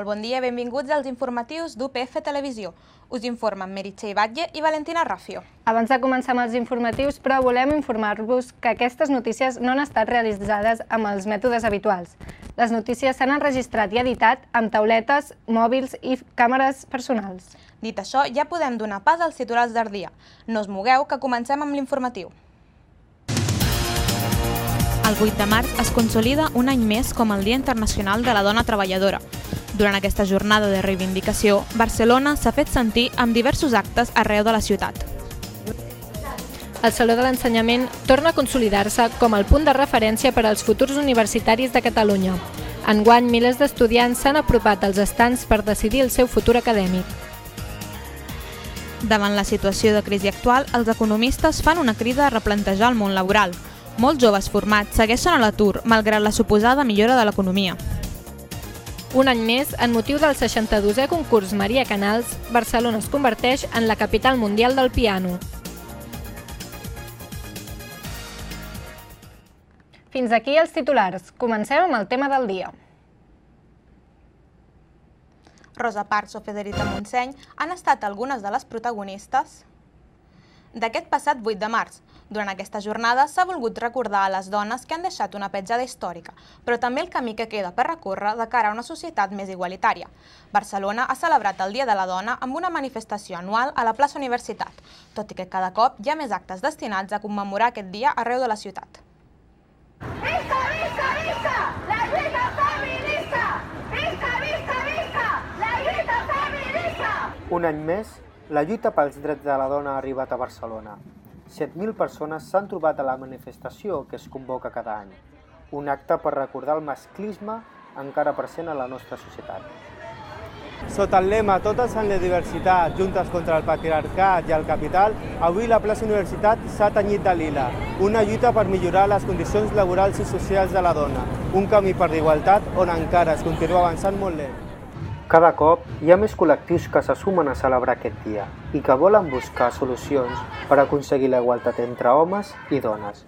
Molt bon dia i benvinguts als informatius d'UPF Televisió. Us informen Meritxell Batlle i Valentina Rafio. Abans de començar amb els informatius, però volem informar-vos que aquestes notícies no han estat realitzades amb els mètodes habituals. Les notícies s'han enregistrat i editat amb tauletes, mòbils i càmeres personals. Dit això, ja podem donar pas als titulars del dia. No us mogueu, que comencem amb l'informatiu. El 8 de març es consolida un any més com el Dia Internacional de la Dona Treballadora. Durant aquesta jornada de reivindicació, Barcelona s'ha fet sentir amb diversos actes arreu de la ciutat. El Saló de l'Ensenyament torna a consolidar-se com el punt de referència per als futurs universitaris de Catalunya. Enguany, milers d'estudiants s'han apropat als estands per decidir el seu futur acadèmic. Davant la situació de crisi actual, els economistes fan una crida a replantejar el món laboral. Molts joves formats segueixen a l'atur, malgrat la suposada millora de l'economia. Un any més, en motiu del 62è concurs Maria Canals, Barcelona es converteix en la capital mundial del piano. Fins aquí els titulars. Comencem amb el tema del dia. Rosa Parks o Federica Montseny han estat algunes de les protagonistes d'aquest passat 8 de març. Durant aquesta jornada s'ha volgut recordar a les dones que han deixat una petjada històrica, però també el camí que queda per recórrer de cara a una societat més igualitària. Barcelona ha celebrat el Dia de la Dona amb una manifestació anual a la plaça Universitat, tot i que cada cop hi ha més actes destinats a commemorar aquest dia arreu de la ciutat. Visca, visca, visca! La lluita feminista! Visca, visca, visca! La lluita feminista! Un any més, la lluita pels drets de la dona ha arribat a Barcelona. 7.000 persones s'han trobat a la manifestació que es convoca cada any. Un acte per recordar el masclisme encara present a la nostra societat. Sota el lema Totes en la diversitat, juntes contra el patriarcat i el capital, avui la plaça Universitat s'ha tenyit de lila. Una lluita per millorar les condicions laborals i socials de la dona. Un camí per l'igualtat on encara es continua avançant molt lent. Cada cop hi ha més col·lectius que se sumen a celebrar aquest dia i que volen buscar solucions per aconseguir la igualtat entre homes i dones.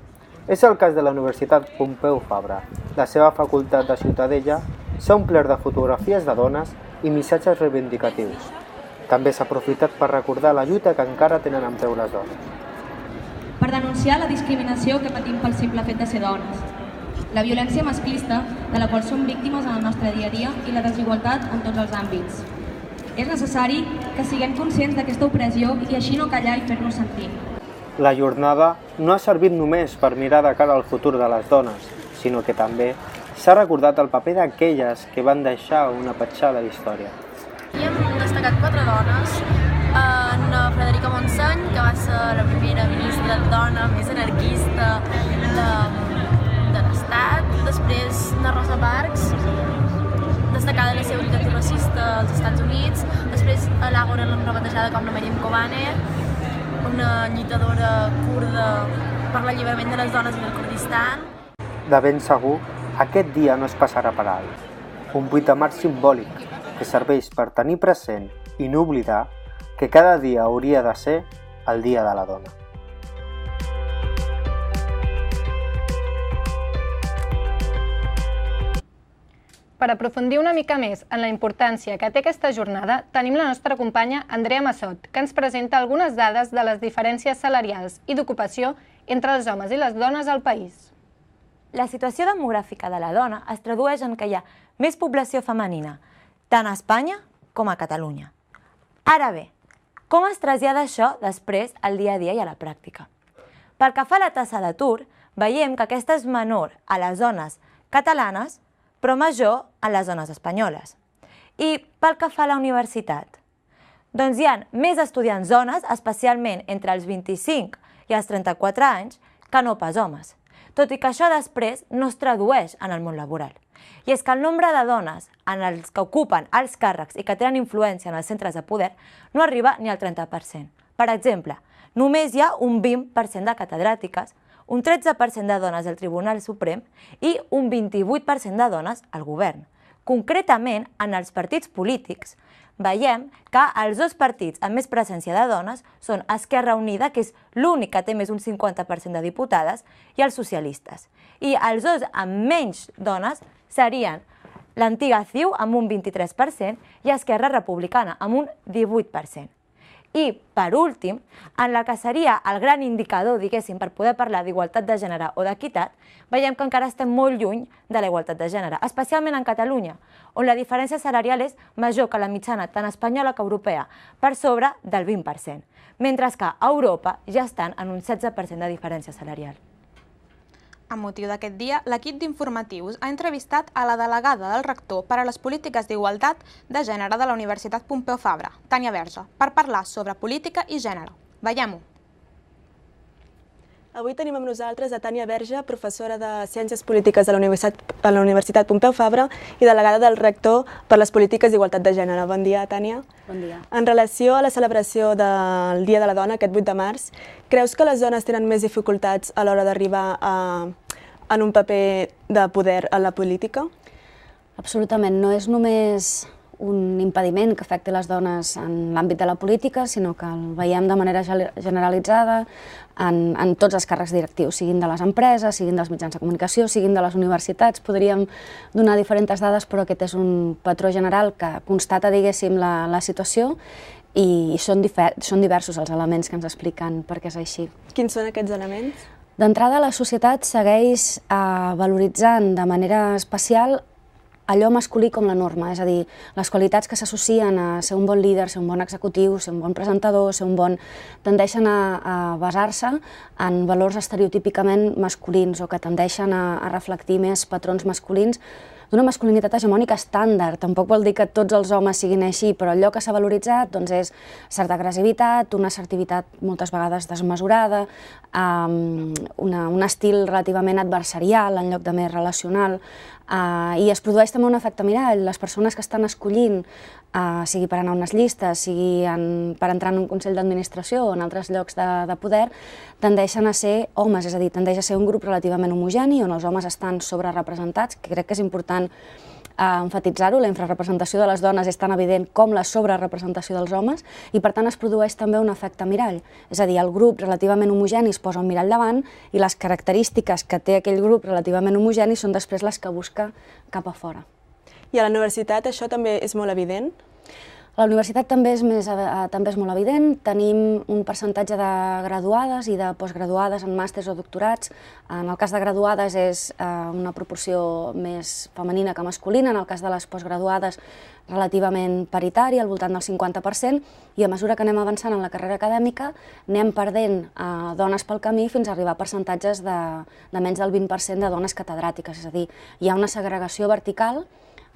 És el cas de la Universitat Pompeu Fabra. La seva facultat de Ciutadella s'ha omplert de fotografies de dones i missatges reivindicatius. També s'ha aprofitat per recordar la lluita que encara tenen en peu les dones. Per denunciar la discriminació que patim pel simple fet de ser dones, la violència masclista de la qual som víctimes en el nostre dia a dia i la desigualtat en tots els àmbits. És necessari que siguem conscients d'aquesta opressió i així no callar i fer-nos sentir. La jornada no ha servit només per mirar de cara al futur de les dones, sinó que també s'ha recordat el paper d'aquelles que van deixar una petjada d'història. Hi hem destacat 4 dones, en Federica Montseny, que va ser la primera ministra dona més anarquista de l'Estat, després de Rosa Parks, destacada la seva lluita antiracista als Estats Units, després a l'Àgora l'hem rebatejada com la Maryam Kobane, una lluitadora kurda per l'alliberament de les dones del Kurdistan. De ben segur, aquest dia no es passarà per alt. Un 8 de març simbòlic que serveix per tenir present i no oblidar que cada dia hauria de ser el Dia de la Dona. Per aprofundir una mica més en la importància que té aquesta jornada, tenim la nostra companya Andrea Massot, que ens presenta algunes dades de les diferències salarials i d'ocupació entre els homes i les dones al país. La situació demogràfica de la dona es tradueix en que hi ha més població femenina, tant a Espanya com a Catalunya. Ara bé, com es trasllada això després al dia a dia i a la pràctica? Pel que fa a la taxa d'atur, veiem que aquesta és menor a les zones catalanes, però major a les zones espanyoles. I pel que fa a la universitat? Doncs hi ha més estudiants dones, especialment entre els 25 i els 34 anys, que no pas homes. Tot i que això després no es tradueix en el món laboral. I és que el nombre de dones en els que ocupen alts càrrecs i que tenen influència en els centres de poder no arriba ni al 30%. Per exemple, només hi ha un 20% de catedràtiques, un 13% de dones al Tribunal Suprem i un 28% de dones al govern. Concretament, en els partits polítics, veiem que els dos partits amb més presència de dones són Esquerra Unida, que és l'únic que té més d'un 50% de diputades, i els socialistes. I els dos amb menys dones serien l'antiga CiU amb un 23% i Esquerra Republicana amb un 18%. I, per últim, en la que seria el gran indicador, diguéssim, per poder parlar d'igualtat de gènere o d'equitat, veiem que encara estem molt lluny de la igualtat de gènere, especialment en Catalunya, on la diferència salarial és major que la mitjana tant espanyola que europea, per sobre del 20%, mentre que a Europa ja estan en un 16% de diferència salarial. Amb motiu d'aquest dia, l'equip d'informatius ha entrevistat a la delegada del rector per a les polítiques d'igualtat de gènere de la Universitat Pompeu Fabra, Tània Verge, per parlar sobre política i gènere. Veiem-ho. Avui tenim amb nosaltres a Tània Verge, professora de Ciències Polítiques a la Universitat Pompeu Fabra i delegada del rector per les polítiques d'igualtat de gènere. Bon dia, Tània. Bon dia. En relació a la celebració del Dia de la Dona, aquest 8 de març, creus que les dones tenen més dificultats a l'hora d'arribar en un paper de poder a la política? Absolutament. No és només un impediment que afecti les dones en l'àmbit de la política, sinó que el veiem de manera generalitzada en tots els càrrecs directius, siguin de les empreses, siguin dels mitjans de comunicació, siguin de les universitats. Podríem donar diferents dades, però aquest és un patró general que constata, diguéssim, la situació i són diversos els elements que ens expliquen per què és així. Quins són aquests elements? D'entrada, la societat segueix valoritzant de manera especial allò masculí com la norma, és a dir, les qualitats que s'associen a ser un bon líder, ser un bon executiu, ser un bon presentador, ser un bon... tendeixen a basar-se en valors estereotípicament masculins o que tendeixen a reflectir més patrons masculins d'una masculinitat hegemònica estàndard. Tampoc vol dir que tots els homes siguin així, però allò que s'ha valoritzat és certa agressivitat, una assertivitat moltes vegades desmesurada, un estil relativament adversarial en lloc de més relacional, i es produeix també un efecte mirall. Les persones que estan escollint, sigui per anar a unes llistes, sigui per entrar en un consell d'administració o en altres llocs de poder, tendeixen a ser homes, és a dir, tendeix a ser un grup relativament homogeni on els homes estan sobrerepresentats, que crec que és important emfatitzar-ho. La infrarrepresentació de les dones és tan evident com la sobrerepresentació dels homes i per tant es produeix també un efecte mirall, és a dir, el grup relativament homogeni es posa un mirall davant i les característiques que té aquell grup relativament homogeni són després les que busca cap a fora. I a la universitat això també és molt evident? A la universitat també és molt evident. Tenim un percentatge de graduades i de postgraduades en màsters o doctorats. En el cas de graduades és una proporció més femenina que masculina, en el cas de les postgraduades relativament paritària, al voltant del 50%, i a mesura que anem avançant en la carrera acadèmica anem perdent dones pel camí fins a arribar a percentatges de menys del 20% de dones catedràtiques, és a dir, hi ha una segregació vertical.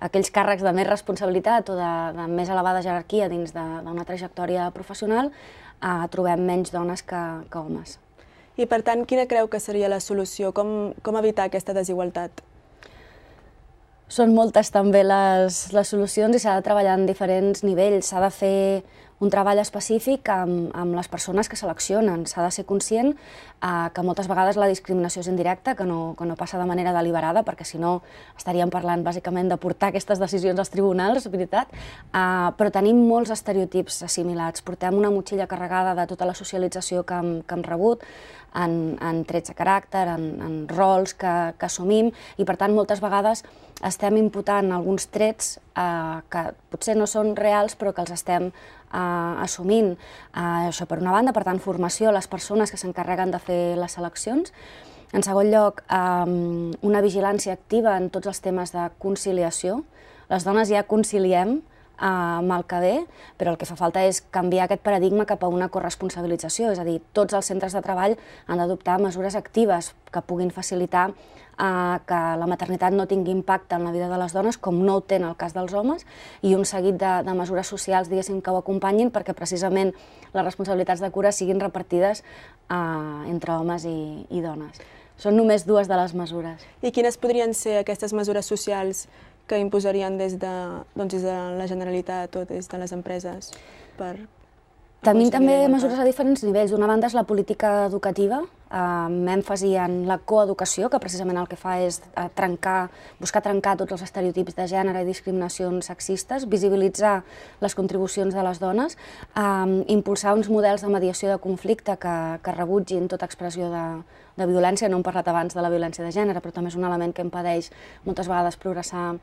Aquells càrrecs de més responsabilitat o de més elevada jerarquia dins d'una trajectòria professional trobem menys dones que homes. I per tant, quina creu que seria la solució? Com evitar aquesta desigualtat? Són moltes també les solucions i s'ha de treballar en diferents nivells. S'ha de fer un treball específic amb les persones que seleccionen. S'ha de ser conscient que moltes vegades la discriminació és indirecta, que no passa de manera deliberada, perquè si no estaríem parlant bàsicament de portar aquestes decisions als tribunals, veritat, però tenim molts estereotips assimilats. Portem una motxilla carregada de tota la socialització que hem rebut, en trets de caràcter, en rols que assumim, i per tant moltes vegades estem imputant alguns trets que potser no són reals però que els estem assumint. Això per una banda, per tant formació a les persones que s'encarreguen de fer les seleccions. En segon lloc, una vigilància activa en tots els temes de conciliació. Les dones ja conciliem amb el que ve, però el que fa falta és canviar aquest paradigma cap a una corresponsabilització, és a dir, tots els centres de treball han d'adoptar mesures actives que puguin facilitar que la maternitat no tingui impacte en la vida de les dones, com no ho té en el cas dels homes, i un seguit de mesures socials, diguéssim, que ho acompanyin perquè precisament les responsabilitats de cura siguin repartides entre homes i dones. Són només dues de les mesures. I quines podrien ser aquestes mesures socials que imposarien des de la Generalitat o des de les empreses? Tenim també mesures a diferents nivells. D'una banda és la política educativa, amb èmfasi en la coeducació, que precisament el que fa és buscar trencar tots els estereotips de gènere i discriminacions sexistes, visibilitzar les contribucions de les dones, impulsar uns models de mediació de conflicte que rebutgin tota expressió de violència. No hem parlat abans de la violència de gènere, però també és un element que impedeix moltes vegades progressar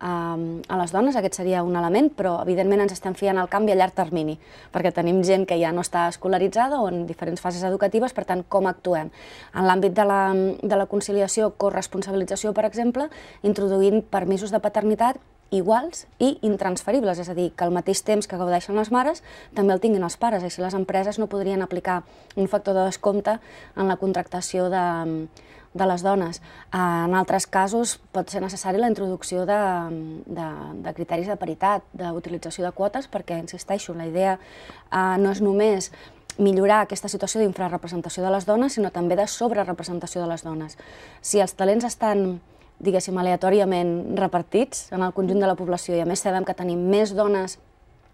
a les dones, aquest seria un element, però evidentment ens estem fiant al canvi a llarg termini, perquè tenim gent que ja no està escolaritzada o en diferents fases educatives, per tant, com actuem? En l'àmbit de la conciliació, corresponsabilització, per exemple, introduint permisos de paternitat iguals i intransferibles, és a dir, que al mateix temps que gaudeixen les mares també el tinguin els pares, així les empreses no podrien aplicar un factor de descompte en la contractació de les dones. En altres casos pot ser necessari la introducció de criteris de paritat, d'utilització de quotes, perquè, insisteixo, la idea no és només millorar aquesta situació d'infrarrepresentació de les dones, sinó també de sobrerepresentació de les dones. Si els talents estan, diguéssim, aleatòriament repartits en el conjunt de la població, i a més sabem que tenim més dones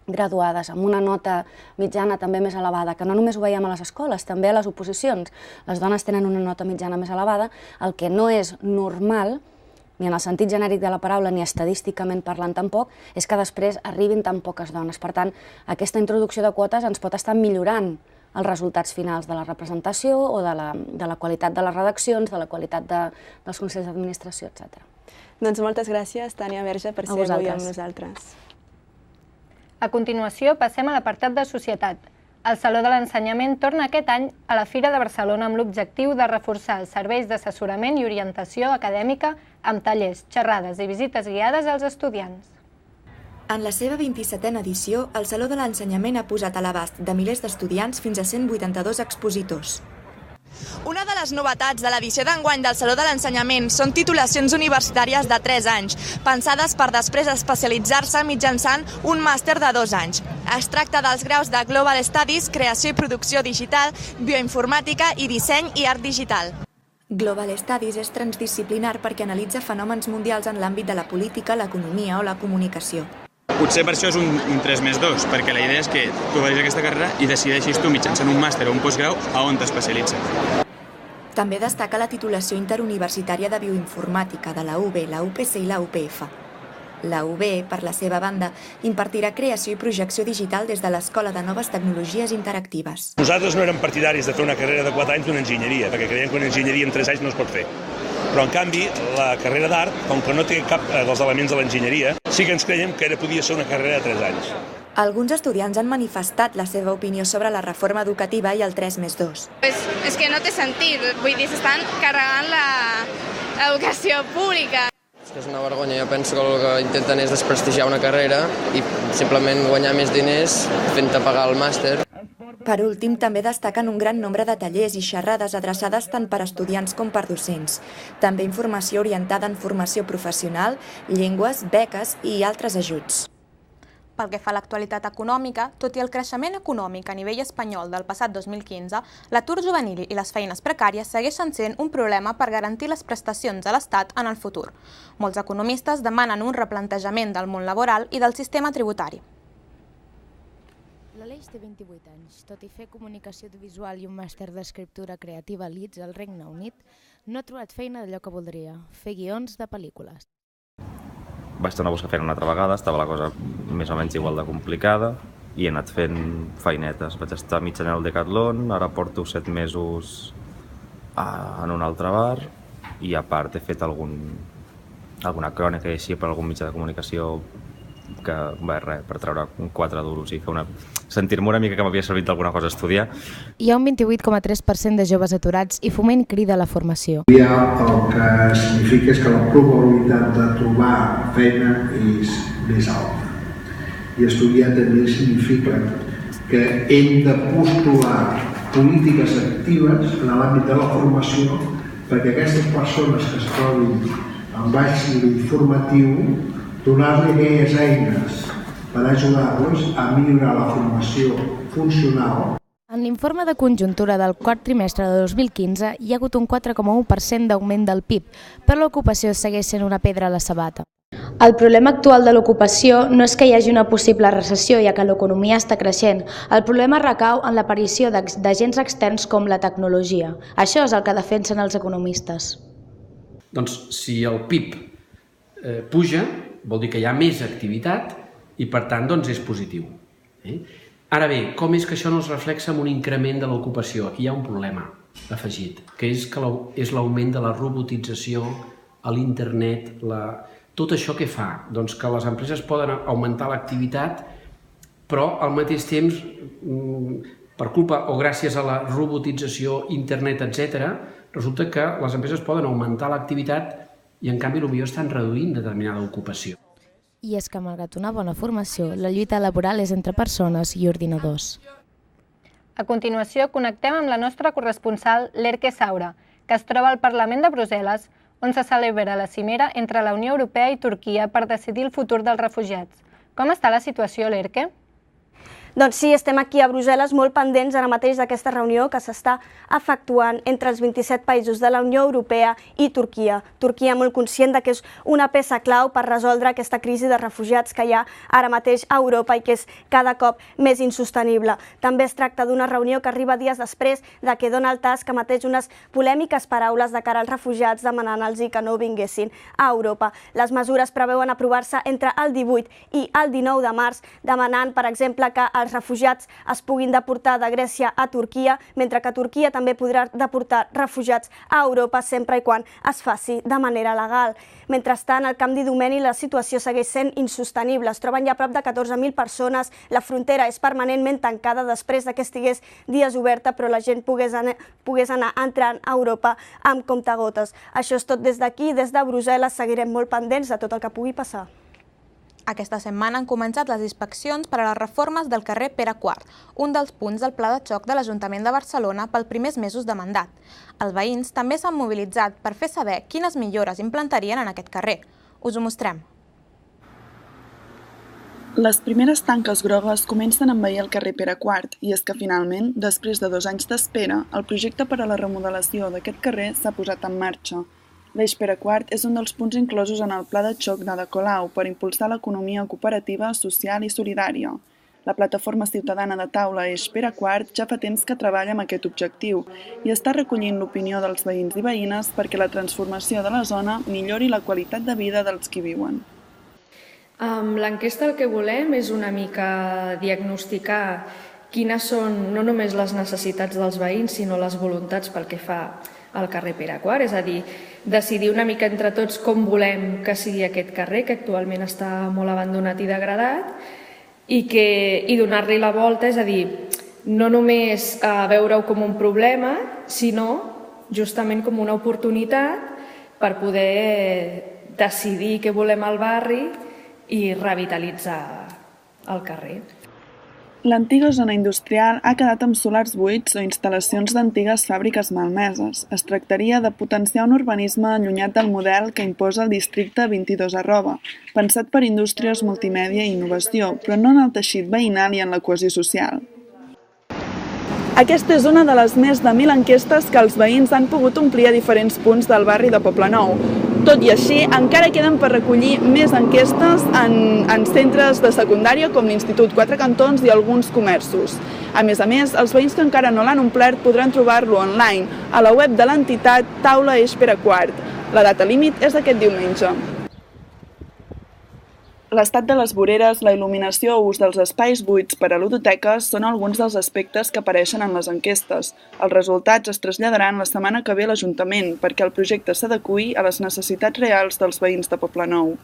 graduades amb una nota mitjana també més elevada, que no només ho veiem a les escoles, també a les oposicions. Les dones tenen una nota mitjana més elevada, el que no és normal, ni en el sentit genèric de la paraula, ni estadísticament parlant tampoc, és que després arribin tan poques dones. Per tant, aquesta introducció de quotes ens pot estar millorant els resultats finals de la representació o de la qualitat de les redaccions, de la qualitat dels consells d'administració, etc. Doncs moltes gràcies, Tània Verge, per ser avui amb nosaltres. A continuació, passem a l'apartat de societat. El Saló de l'Ensenyament torna aquest any a la Fira de Barcelona amb l'objectiu de reforçar els serveis d'assessorament i orientació acadèmica amb tallers, xerrades i visites guiades als estudiants. En la seva 27a edició, el Saló de l'Ensenyament ha posat a l'abast de milers d'estudiants fins a 182 expositors. Una de les novetats de l'edició d'enguany del Saló de l'Ensenyament són titulacions universitàries de 3 anys, pensades per després especialitzar-se mitjançant un màster de 2 anys. Es tracta dels graus de Global Studies, Creació i Producció Digital, Bioinformàtica i Disseny i Art Digital. Global Studies és transdisciplinar perquè analitza fenòmens mundials en l'àmbit de la política, l'economia o la comunicació. Potser per això és un 3+2, perquè la idea és que tu vagis a aquesta carrera i decideixis tu mitjançant un màster o un postgrau a on t'especialitzes. També destaca la titulació interuniversitària de Bioinformàtica de la UB, la UPC i la UPF. La UB, per la seva banda, impartirà creació i projecció digital des de l'Escola de Noves Tecnologies Interactives. Nosaltres no érem partidaris de fer una carrera de 4 anys d'una enginyeria, perquè creiem que una enginyeria en 3 anys no es pot fer. Però, en canvi, la carrera d'art, com que no té cap dels elements de l'enginyeria, sí que ens creiem que podia ser una carrera de 3 anys. Alguns estudiants han manifestat la seva opinió sobre la reforma educativa i el 3+2. És que no té sentit, vull dir, s'estan carregant l'educació pública. És una vergonya, jo penso que el que intenten és desprestigiar una carrera i simplement guanyar més diners fent-te pagar el màster. Per últim, també destaquen un gran nombre de tallers i xerrades adreçades tant per estudiants com per docents. També informació orientada en formació professional, llengües, beques i altres ajuts. Pel que fa a l'actualitat econòmica, tot i el creixement econòmic a nivell espanyol del passat 2015, l'atur juvenil i les feines precàries segueixen sent un problema per garantir les prestacions de l'Estat en el futur. Molts economistes demanen un replantejament del món laboral i del sistema tributari. L'Aleix té 28 anys. Tot i fer comunicació audiovisual i un màster d'escriptura creativa a Leeds, al Regne Unit, no ha trobat feina d'allò que voldria, fer guions de pel·lícules. Vaig tornar a buscar feina una altra vegada, estava la cosa més o menys igual de complicada i he anat fent feinetes. Vaig estar mig any al Decathlon, ara porto 7 mesos en un altre bar i a part he fet alguna crònica així per algun mitjà de comunicació que per treure 4 duros i sentir-me una mica que m'havia servit d'alguna cosa a estudiar. Hi ha un 28,3% de joves aturats i Foment crida a la formació. El que significa és que la probabilitat de trobar feina és més alta. I estudiar també significa que hem de postular polítiques actives en l'àmbit de la formació perquè aquestes persones que es trobin en baix nivell formatiu donar-li aquelles eines per ajudar-los a millorar la formació funcional. En l'informe de conjuntura del quart trimestre de 2015 hi ha hagut un 4,1% d'augment del PIB, però l'ocupació segueix sent una pedra a la sabata. El problema actual de l'ocupació no és que hi hagi una possible recessió, ja que l'economia està creixent. El problema recau en l'aparició d'agents externs com la tecnologia. Això és el que defensen els economistes. Doncs si el PIB puja, vol dir que hi ha més activitat i per tant és positiu. Ara bé, com és que això no es reflexa en un increment de l'ocupació? Aquí hi ha un problema afegit, que és l'augment de la robotització, l'internet, Tot això què fa? Doncs que les empreses poden augmentar l'activitat, però al mateix temps, per culpa o gràcies a la robotització, internet, etc., resulta que les empreses poden augmentar l'activitat i en canvi potser estan reduint determinada ocupació. I és que, malgrat una bona formació, la lluita laboral és entre persones i ordinadors. A continuació, connectem amb la nostra corresponsal, l'Erke Saura, que es troba al Parlament de Brussel·les, on se celebra la cimera entre la Unió Europea i Turquia per decidir el futur dels refugiats. Com està la situació, l'Erke? Doncs sí, estem aquí a Brussel·les molt pendents ara mateix d'aquesta reunió que s'està efectuant entre els 27 països de la Unió Europea i Turquia. Turquia molt conscient que és una peça clau per resoldre aquesta crisi de refugiats que hi ha ara mateix a Europa i que és cada cop més insostenible. També es tracta d'una reunió que arriba dies després de que Donald Tusk emetés unes polèmiques paraules de cara als refugiats demanant-los que no vinguessin a Europa. Les mesures preveuen aprovar-se entre el 18 i el 19 de març, demanant, per exemple, que els refugiats es puguin deportar de Grècia a Turquia, mentre que Turquia també podrà deportar refugiats a Europa sempre i quan es faci de manera legal. Mentrestant, al Camp d'Idomeni la situació segueix sent insostenible. Es troben ja prop de 14.000 persones, la frontera és permanentment tancada després que estigués dies oberta, però la gent pogués anar entrant a Europa amb comptagotes. Això és tot des d'aquí, des de Brussel·les seguirem molt pendents de tot el que pugui passar. Aquesta setmana han començat les inspeccions per a les reformes del carrer Pere IV, un dels punts del pla de xoc de l'Ajuntament de Barcelona pels primers mesos de mandat. Els veïns també s'han mobilitzat per fer saber quines millores implantarien en aquest carrer. Us ho mostrem. Les primeres tanques grogues comencen a envair el carrer Pere IV i és que finalment, després de 2 anys d'espera, el projecte per a la remodelació d'aquest carrer s'ha posat en marxa. L'Eix Pere IV és un dels punts inclosos en el pla de xoc d'Ada Colau per impulsar l'economia cooperativa, social i solidària. La plataforma ciutadana de taula Eix Pere IV ja fa temps que treballa amb aquest objectiu i està recollint l'opinió dels veïns i veïnes perquè la transformació de la zona millori la qualitat de vida dels qui viuen. Amb l'enquesta el que volem és una mica diagnosticar quines són no només les necessitats dels veïns, sinó les voluntats pel que fa al carrer Pere IV, és a dir, decidir una mica entre tots com volem que sigui aquest carrer, que actualment està molt abandonat i degradat, i donar-li la volta, és a dir, no només veure-ho com un problema, sinó justament com una oportunitat per poder decidir què volem al barri i revitalitzar el carrer. L'antiga zona industrial ha quedat amb solars buits o instal·lacions d'antigues fàbriques malmeses. Es tractaria de potenciar un urbanisme allunyat del model que imposa el districte 22@, pensat per indústries, multimèdia i innovació, però no en el teixit veïnal i en la cohesió social. Aquesta és una de les més de 1.000 enquestes que els veïns han pogut omplir a diferents punts del barri de Poblenou. Tot i així, encara queden per recollir més enquestes en centres de secundària com l'Institut Quatre Cantons i alguns comerços. A més, els veïns que encara no l'han omplert podran trobar-lo online a la web de l'entitat Taula Eix Pere IV. La data límit és aquest diumenge. L'estat de les voreres, la il·luminació o ús dels espais buits per a ludoteques són alguns dels aspectes que apareixen en les enquestes. Els resultats es traslladaran la setmana que ve a l'Ajuntament perquè el projecte s'adeqüi a les necessitats reals dels veïns de Poblenou.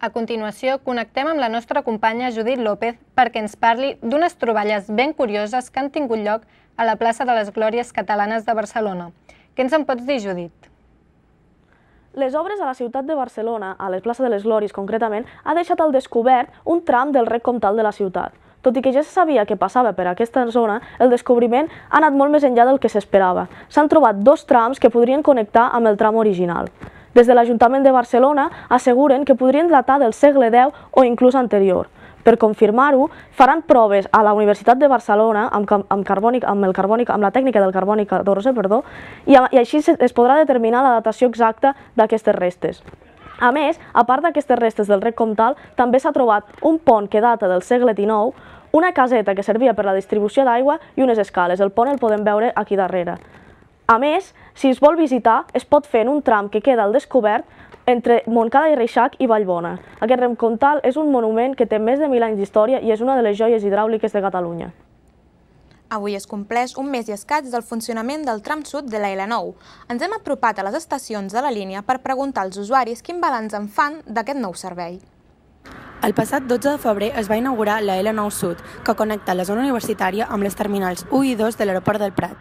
A continuació, connectem amb la nostra companya Judit López perquè ens parli d'unes troballes ben curioses que han tingut lloc a la plaça de les Glòries Catalanes de Barcelona. Què ens en pots dir, Judit? Les obres a la ciutat de Barcelona, a la plaça de les Glòries concretament, ha deixat al descobert un tram del rec comtal de la ciutat. Tot i que ja se sabia què passava per aquesta zona, el descobriment ha anat molt més enllà del que s'esperava. S'han trobat 2 trams que podrien connectar amb el tram original. Des de l'Ajuntament de Barcelona asseguren que podrien datar del segle X o inclús anterior. Per confirmar-ho, faran proves a la Universitat de Barcelona amb la tècnica del carbònic 14, i així es podrà determinar la datació exacta d'aquestes restes. A més, a part d'aquestes restes del rec comtal, també s'ha trobat un pont que data del segle XIX, una caseta que servia per la distribució d'aigua i unes escales. El pont el podem veure aquí darrere. A més, si es vol visitar, es pot fer en un tram que queda al descobert entre Montcada i Reixac i Vallbona. Aquest rec comtal és un monument que té més de 1.000 anys d'història i és una de les joies hidràuliques de Catalunya. Avui es compleix un mes i escaig del funcionament del tram sud de la L9. Ens hem apropat a les estacions de la línia per preguntar als usuaris quin balanç en fan d'aquest nou servei. El passat 12 de febrer es va inaugurar la L9 Sud, que connecta la zona universitària amb les terminals 1 i 2 de l'aeroport del Prat.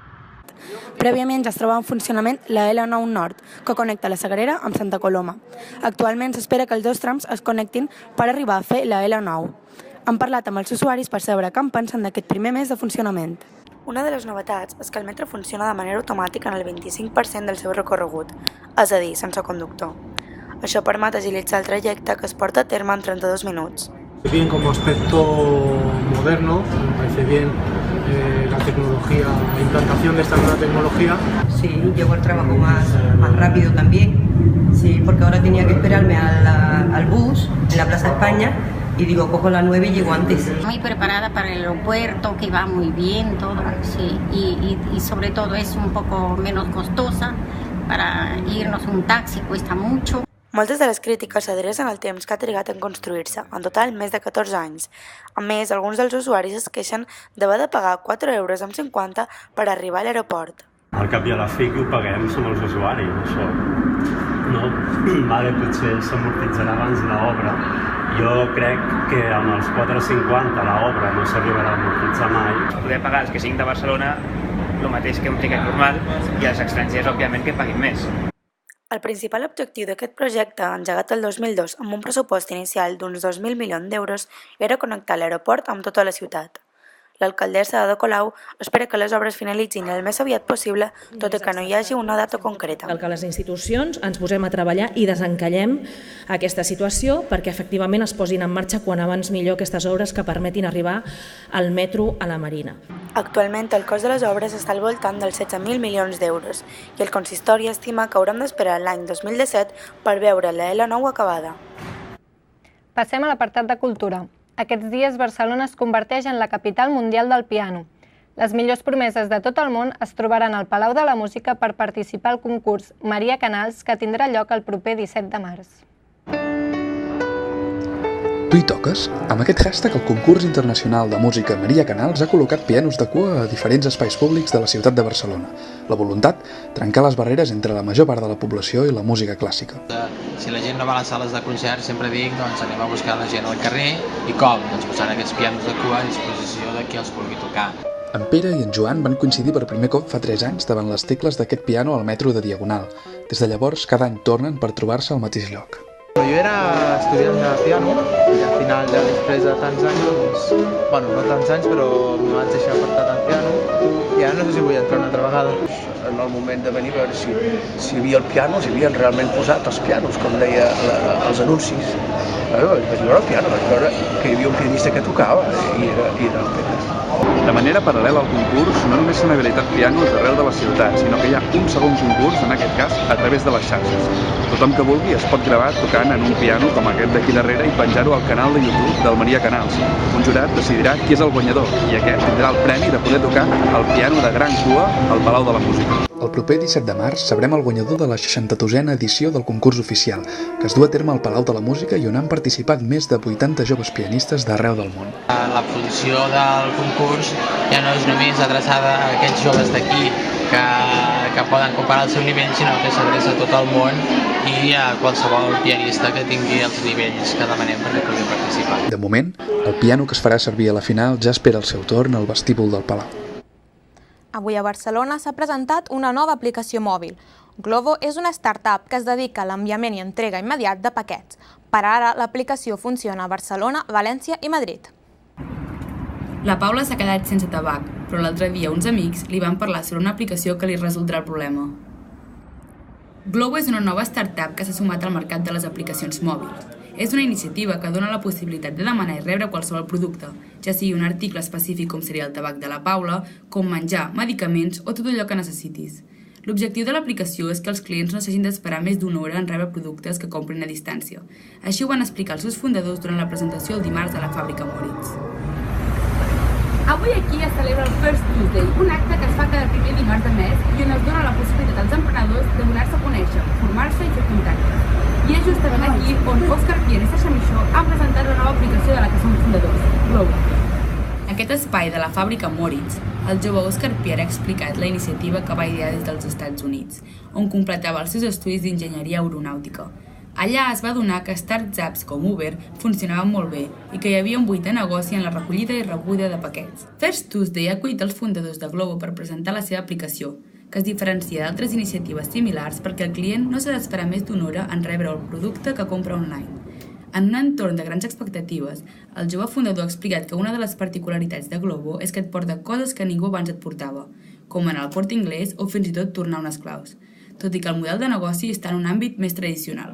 Prèviament ja es troba en funcionament la L9 Nord, que connecta la Sagrera amb Santa Coloma. Actualment s'espera que els dos trams es connectin per arribar a fer la L9. Hem parlat amb els usuaris per saber què en pensen d'aquest primer mes de funcionament. Una de les novetats és que el metro funciona de manera automàtica en el 25% del seu recorregut, és a dir, sense conductor. Això permet agilitzar el trajecte que es porta a terme en 32 minuts. Bien, como aspecto moderno, me parece bien la tecnología, la implantación de esta nueva tecnología. Sí, llego al trabajo más rápido también, sí, porque ahora tenía que esperarme al bus en la Plaza España y digo, cojo la 9 y llego antes. Muy preparada para el aeropuerto, que va muy bien todo, sí, y sobre todo es un poco menos costosa. Para irnos un taxi cuesta mucho. Moltes de les crítiques s'adrecen al temps que ha trigat en construir-se, en total més de 14 anys. A més, alguns dels usuaris es queixen d'haver de pagar 4,50 € per arribar a l'aeroport. Al cap i a la fi qui ho paguem som els usuaris, això. No, vale, potser s'amortitzarà abans l'obra. Jo crec que amb els 4,50 l'obra no s'arribarà a amortitzar mai. Poder pagar els que siguin de Barcelona el mateix que un tiquet normal i els estrangers, òbviament, que paguin més. El principal objectiu d'aquest projecte, engegat el 2002 amb un pressupost inicial d'uns 2.000 milions d'euros, era connectar l'aeroport amb tota la ciutat. L'alcaldessa Ada Colau espera que les obres finalitzin el més aviat possible, tot i que no hi hagi una data concreta. Cal que les institucions ens posem a treballar i desencallem aquesta situació perquè efectivament es posin en marxa quan abans millor aquestes obres que permetin arribar al metro a la Marina. Actualment el cost de les obres està al voltant dels 16.000 milions d'euros i el consistori estima que haurem d'esperar l'any 2017 per veure la L9 acabada. Passem a l'apartat de cultura. Aquests dies Barcelona es converteix en la capital mundial del piano. Les millors promeses de tot el món es trobaran al Palau de la Música per participar al concurs Maria Canals, que tindrà lloc el proper 17 de març. Tu hi toques? Amb aquest hashtag, el concurs internacional de música Maria Canals ha col·locat pianos de cua a diferents espais públics de la ciutat de Barcelona. La voluntat? Trencar les barreres entre la major part de la població i la música clàssica. Si la gent no va a les sales de concert, sempre dic, doncs anem a buscar la gent al carrer i com? Doncs posant aquests pianos de cua a disposició de qui els vulgui tocar. En Pere i en Joan van coincidir per primer cop fa 3 anys davant les tecles d'aquest piano al metro de Diagonal. Des de llavors, cada any tornen per trobar-se al mateix lloc. Jo era estudiant de piano i al final, ja després de tants anys, doncs, bueno, no tants anys, però em vaig deixar apartat al piano i ara no sé si vull entrar una altra vegada. En el moment de venir a veure si hi havia el piano, si havien realment posat els pianos, com deia els anuncis. Vaig veure el piano, vaig veure que hi havia un pianista que tocava i era el Pere. De manera paral·lela al concurs, no només s'han habilitat pianos arreu de la ciutat, sinó que hi ha un segon concurs, en aquest cas, a través de les xarxes. Tothom que vulgui es pot gravar tocant en un piano com aquest d'aquí darrere i penjar-ho al canal de YouTube del Maria Canals. Un jurat decidirà qui és el guanyador i aquest tindrà el premi de poder tocar el piano de gran cua al Palau de la Música. El proper 17 de març sabrem el guanyador de la 62a edició del concurs oficial, que es du a terme al Palau de la Música i on han participat més de 80 joves pianistes d'arreu del món. La funció del concurs ja no és només adreçada a aquests joves d'aquí que poden comparar el seu nivell, sinó que s'adreça a tot el món i a qualsevol pianista que tingui els nivells que demanem perquè pugui participar. De moment, el piano que es farà servir a la final ja espera el seu torn al vestíbul del Palau. Avui a Barcelona s'ha presentat una nova aplicació mòbil. Glovo és una startup que es dedica a l'enviament i entrega immediat de paquets. Per ara, l'aplicació funciona a Barcelona, València i Madrid. La Paula s'ha quedat sense tabac, però l'altre dia uns amics li van parlar sobre una aplicació que li resoldrà el problema. Glovo és una nova startup que s'ha sumat al mercat de les aplicacions mòbils. És una iniciativa que dona la possibilitat de demanar i rebre qualsevol producte, ja sigui un article específic com seria el tabac de la Paula, com menjar, medicaments o tot allò que necessitis. L'objectiu de l'aplicació és que els clients no s'hagin d'esperar més d'una hora en rebre productes que comprin a distància. Així ho van explicar els seus fundadors durant la presentació el dimarts a la fàbrica Moritz. Avui aquí es celebra el First Tuesday, un acte que es fa cada primer dimarts de mes i on es dona la possibilitat als emprenedors de donar-se a conèixer, formar-se i fer contactes. I és justament aquí on Òscar Pier i Sasha Michó han presentat la nova aplicació de la que són fundadors, Glovo. Aquest espai de la fàbrica Moritz El jove Òscar Pierre ha explicat la iniciativa que va idear des dels Estats Units, on completava els seus estudis d'enginyeria aeronàutica. Allà es va adonar que startups com Uber funcionaven molt bé i que hi havia un buit de negoci en la recollida i rebuda de paquets. First Tuesday ha acollit els fundadors de Glovo per presentar la seva aplicació, que es diferencia d'altres iniciatives similars perquè el client no s'ha d'esperar més d'una hora en rebre el producte que compra online. En un entorn de grans expectatives, el jove fundador ha explicat que una de les particularitats de Glovo és que et porta coses que ningú abans et portava, com anar al Corte Inglés o fins i tot tornar unes claus, tot i que el model de negoci està en un àmbit més tradicional.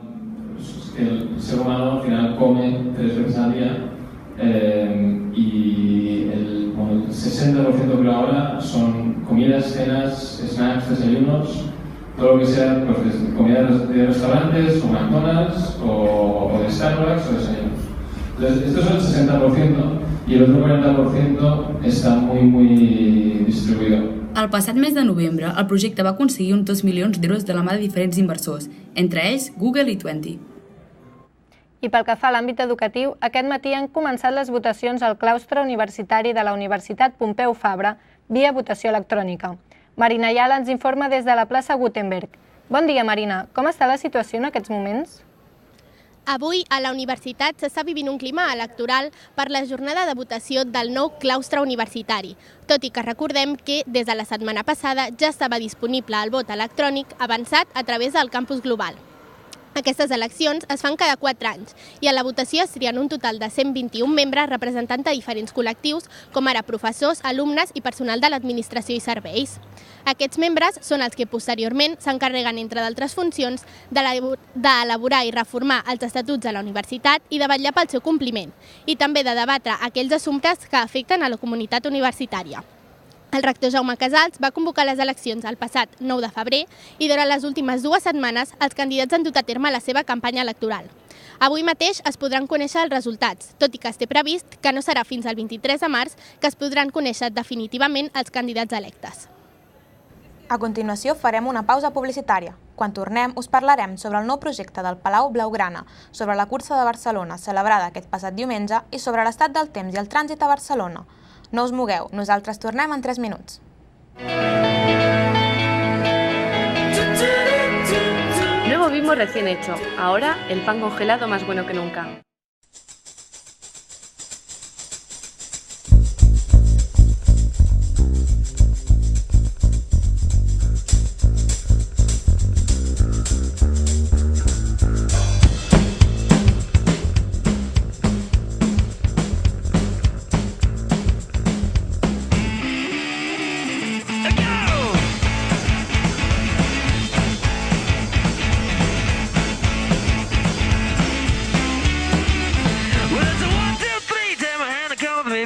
El ser humano al final come 3 veces al día y el 60% que ahora son comidas, cenas, snacks, desayunos, todo lo que sea pues, comidas de restaurantes o McDonald's o de Starbucks o desayunos. Entonces, esto es el 60% y el otro 40% está muy distribuido. El passat mes de novembre, el projecte va aconseguir uns 2 milions d'euros de la mà de diferents inversors, entre ells Google i 20. I pel que fa a l'àmbit educatiu, aquest matí han començat les votacions al claustre universitari de la Universitat Pompeu Fabra via votació electrònica. Marina Ayala ens informa des de la plaça Gutenberg. Bon dia, Marina. Com està la situació en aquests moments? Avui, a la universitat s'està vivint un clima electoral per la jornada de votació del nou claustre universitari, tot i que recordem que des de la setmana passada ja estava disponible el vot electrònic avançat a través del campus global. Aquestes eleccions es fan cada 4 anys i a la votació es trien un total de 121 membres representant de diferents col·lectius, com ara professors, alumnes i personal de l'administració i serveis. Aquests membres són els que posteriorment s'encarreguen, entre d'altres funcions, d'elaborar i reformar els estatuts de la universitat i de vetllar pel seu compliment, i també de debatre aquells assumptes que afecten a la comunitat universitària. El rector Jaume Casals va convocar les eleccions el passat 9 de febrer i durant les últimes 2 setmanes els candidats han dut a terme la seva campanya electoral. Avui mateix es podran conèixer els resultats, tot i que es té previst que no serà fins al 23 de març que es podran conèixer definitivament els candidats electes. A continuació farem una pausa publicitària. Quan tornem us parlarem sobre el nou projecte del Palau Blaugrana, sobre la cursa de Barcelona celebrada aquest passat diumenge i sobre l'estat del temps i el trànsit a Barcelona. No us mogueu, nosaltres tornem en 3 minuts. Nuevo Bimbo recién hecho. Ahora el pan congelado más bueno que nunca.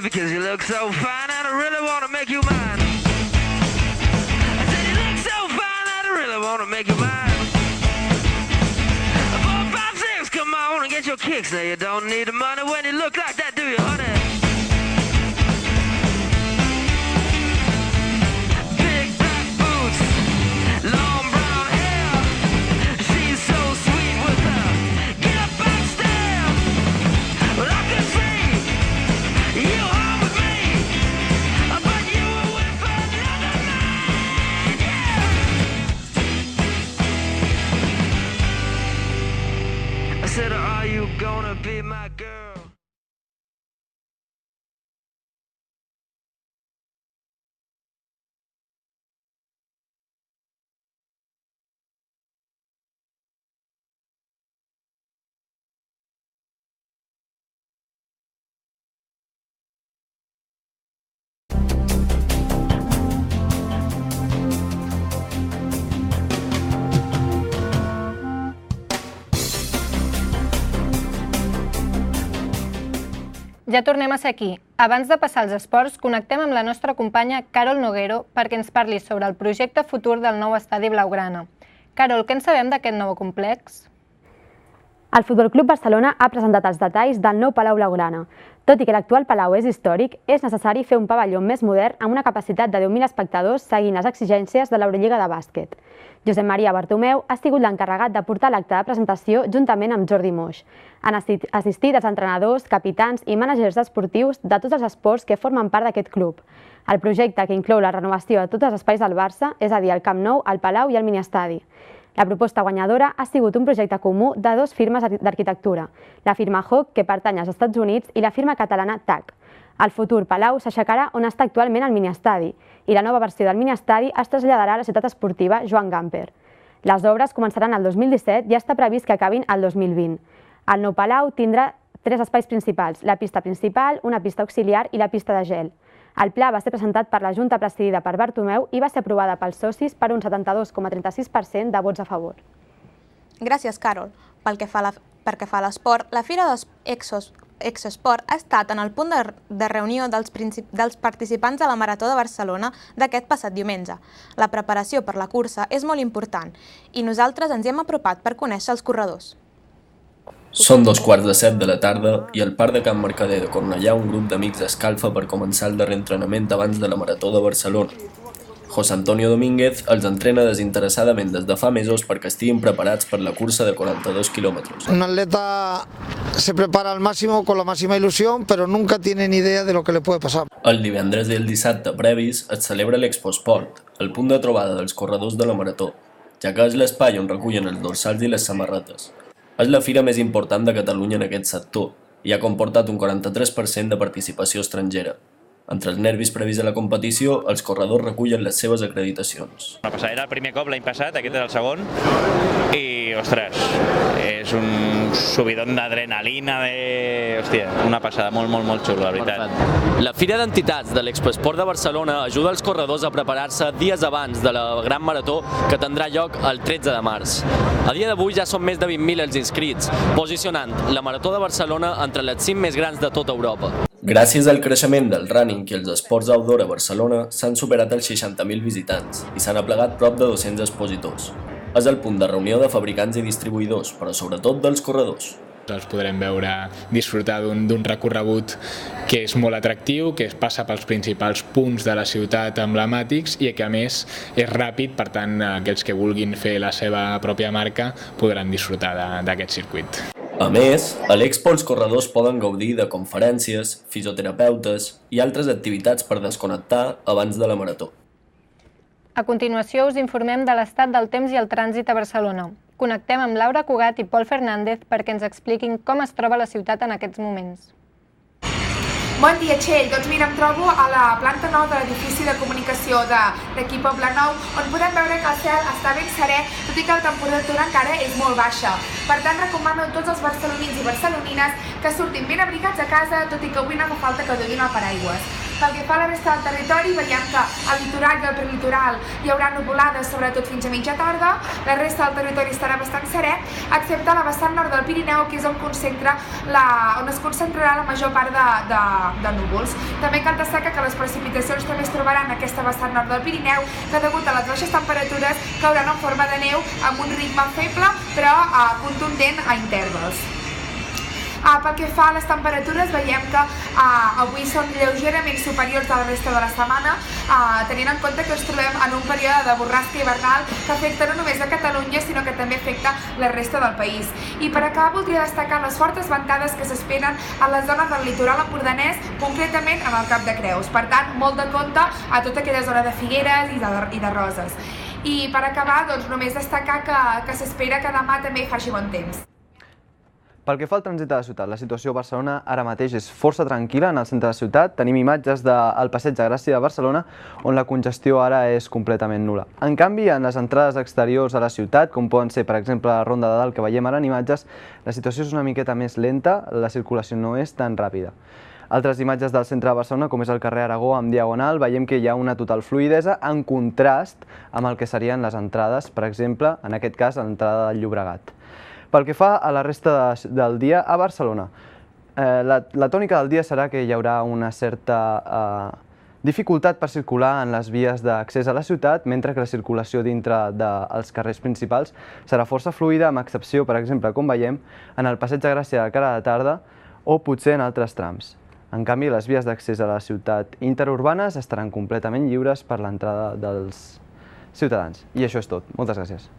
Because you look so fine and I really want to make you mine. I said you look so fine and I really want to make you mine. 4, 5, 6, come on and get your kicks. Now you don't need the money when you look like that, do you, honey? Big black boots, long brown hair. She's so sweet with her get up and stare. Well, I can see you are with me, but you were with another man, yeah. I said, are you gonna be my girl? Ja tornem a ser aquí. Abans de passar als esports, connectem amb la nostra companya Carol Noguero perquè ens parli sobre el projecte futur del nou estadi Blaugrana. Carol, què en sabem d'aquest nou complex? El Futbol Club Barcelona ha presentat els detalls del nou Palau Blaugrana. Tot i que l'actual palau és històric, és necessari fer un pavelló més modern amb una capacitat de 10.000 espectadors seguint les exigències de l'Eurolliga de bàsquet. Josep Maria Bartomeu ha sigut l'encarregat de portar l'acte de presentació juntament amb Jordi Moix. Han assistit els entrenadors, capitans i mànagers esportius de tots els esports que formen part d'aquest club. El projecte, que inclou la renovació de tots els espais del Barça, és a dir, el Camp Nou, el Palau i el Miniestadi. La proposta guanyadora ha sigut un projecte comú de dues firmes d'arquitectura, la firma Hoch, que pertany als Estats Units, i la firma catalana TAC. El futur Palau s'aixecarà on està actualment el Miniestadi, i la nova versió del Miniestadi es traslladarà a la ciutat esportiva Joan Gamper. Les obres començaran el 2017 i està previst que acabin el 2020. El nou Palau tindrà 3 espais principals, la pista principal, una pista auxiliar i la pista de gel. El pla va ser presentat per la Junta presidida per Bartomeu i va ser aprovada pels socis per un 72,36% de vots a favor. Gràcies, Carol. Pel que fa a l'esport, la Fira d'Exosport ha estat en el punt de reunió dels participants de la Marató de Barcelona d'aquest passat diumenge. La preparació per la cursa és molt important i nosaltres ens hi hem apropat per conèixer els corredors. Són 2:15 de la tarda i al Parc de Can Mercader de Cornellà un grup d'amics escalfa per començar el darrer entrenament abans de la Marató de Barcelona. José Antonio Domínguez els entrena desinteressadament des de fa mesos perquè estiguin preparats per la cursa de 42 kilómetros. Un atleta se prepara al máximo con la máxima ilusión, pero nunca tiene ni idea de lo que le puede pasar. El divendres i el dissabte previs es celebra l'Exposport, el punt de trobada dels corredors de la Marató, ja que és l'espai on recullen els dorsals i les samarretes. És la fira més important de Catalunya en aquest sector i ha comportat un 43% de participació estrangera. Entre els nervis previs a la competició, els corredors recullen les seves acreditacions. Era el primer cop l'any passat, aquest és el segon, i, ostres, és un subidon d'adrenalina, una passada molt xulo, la veritat. La Fira d'Entitats de l'Exposport de Barcelona ajuda els corredors a preparar-se dies abans de la Gran Marató que tindrà lloc el 13 de març. A dia d'avui ja són més de 20.000 els inscrits, posicionant la Marató de Barcelona entre les 5 més grans de tota Europa. Gràcies al creixement del running i els esports outdoor a Barcelona, s'han superat els 60.000 visitants i s'han aplegat prop de 200 expositors. És el punt de reunió de fabricants i distribuïdors, però sobretot dels corredors. Els podrem veure disfrutar d'un recorregut que és molt atractiu, que passa pels principals punts de la ciutat emblemàtics i que a més és ràpid, per tant aquells que vulguin fer la seva pròpia marca podran disfrutar d'aquest circuit. A més, a l'Expo els corredors poden gaudir de conferències, fisioterapeutes i altres activitats per desconnectar abans de la marató. A continuació us informem de l'estat del temps i el trànsit a Barcelona. Connectem amb Laura Cugat i Pol Fernández perquè ens expliquin com es troba la ciutat en aquests moments. Bon dia, Txell. Doncs mira, em trobo a la planta 9 de l'edifici de comunicació d'aquí Poble Nou, on podem veure que el cel està ben serè, tot i que la temperatura encara és molt baixa. Per tant, recomano a tots els barcelonins i barcelonines que surtin ben abrigats a casa, tot i que avui no fa falta que duguin el paraigües. Pel que fa a la resta del territori, veiem que al litoral i al prelitoral hi haurà nuvolades, sobretot fins a mitja tarda. La resta del territori estarà bastant serè, excepte la vessant nord del Pirineu, que és on es concentrarà la major part de núvols. També cal destacar que les precipitacions també es trobaran en aquesta vessant nord del Pirineu, que degut a les baixes temperatures cauran en forma de neu amb un ritme feble però contundent a intervals. Pel que fa a les temperatures, veiem que avui són lleugerament superiors a la resta de la setmana, tenint en compte que ens trobem en un període de borrasca hivernal que afecta no només a Catalunya, sinó que també afecta la resta del país. I per acabar, voldria destacar les fortes ventades que s'esperen a les zones del litoral empordanès, concretament en el Cap de Creus. Per tant, molt de compte a tota aquella zona de Figueres i de Roses. I per acabar, doncs, només destacar que s'espera que demà també faci bon temps. Pel que fa al trànsit de la ciutat, la situació a Barcelona ara mateix és força tranquil·la en el centre de la ciutat. Tenim imatges del Passeig de Gràcia de Barcelona, on la congestió ara és completament nul·la. En canvi, en les entrades exteriors a la ciutat, com poden ser, per exemple, la Ronda de Dalt, que veiem ara en imatges, la situació és una miqueta més lenta, la circulació no és tan ràpida. Altres imatges del centre de Barcelona, com és el carrer Aragó amb Diagonal, veiem que hi ha una total fluïdesa en contrast amb el que serien les entrades, per exemple, en aquest cas, a l'entrada del Llobregat. Pel que fa a la resta del dia a Barcelona, la tònica del dia serà que hi haurà una certa dificultat per circular en les vies d'accés a la ciutat, mentre que la circulació dintre dels carrers principals serà força fluida, amb excepció, per exemple, com veiem, en el Passeig de Gràcia de cara a la tarda o potser en altres trams. En canvi, les vies d'accés a la ciutat interurbanes estaran completament lliures per l'entrada dels ciutadans. I això és tot. Moltes gràcies.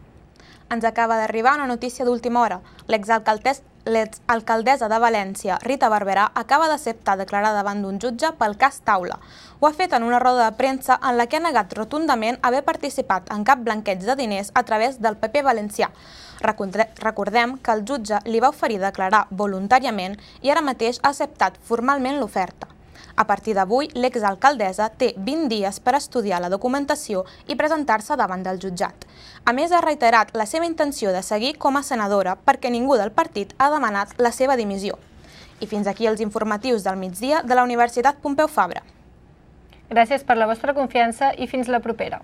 Ens acaba d'arribar una notícia d'última hora. L'exalcaldessa de València, Rita Barberà, acaba d'acceptar declarar davant d'un jutge pel cas Taula. Ho ha fet en una roda de premsa en la que ha negat rotundament haver participat en cap blanqueig de diners a través del PP valencià. Recordem que el jutge li va oferir declarar voluntàriament i ara mateix ha acceptat formalment l'oferta. A partir d'avui, l'exalcaldessa té 20 dies per estudiar la documentació i presentar-se davant del jutjat. A més, ha reiterat la seva intenció de seguir com a senadora perquè ningú del partit ha demanat la seva dimissió. I fins aquí els informatius del migdia de la Universitat Pompeu Fabra. Gràcies per la vostra confiança i fins la propera.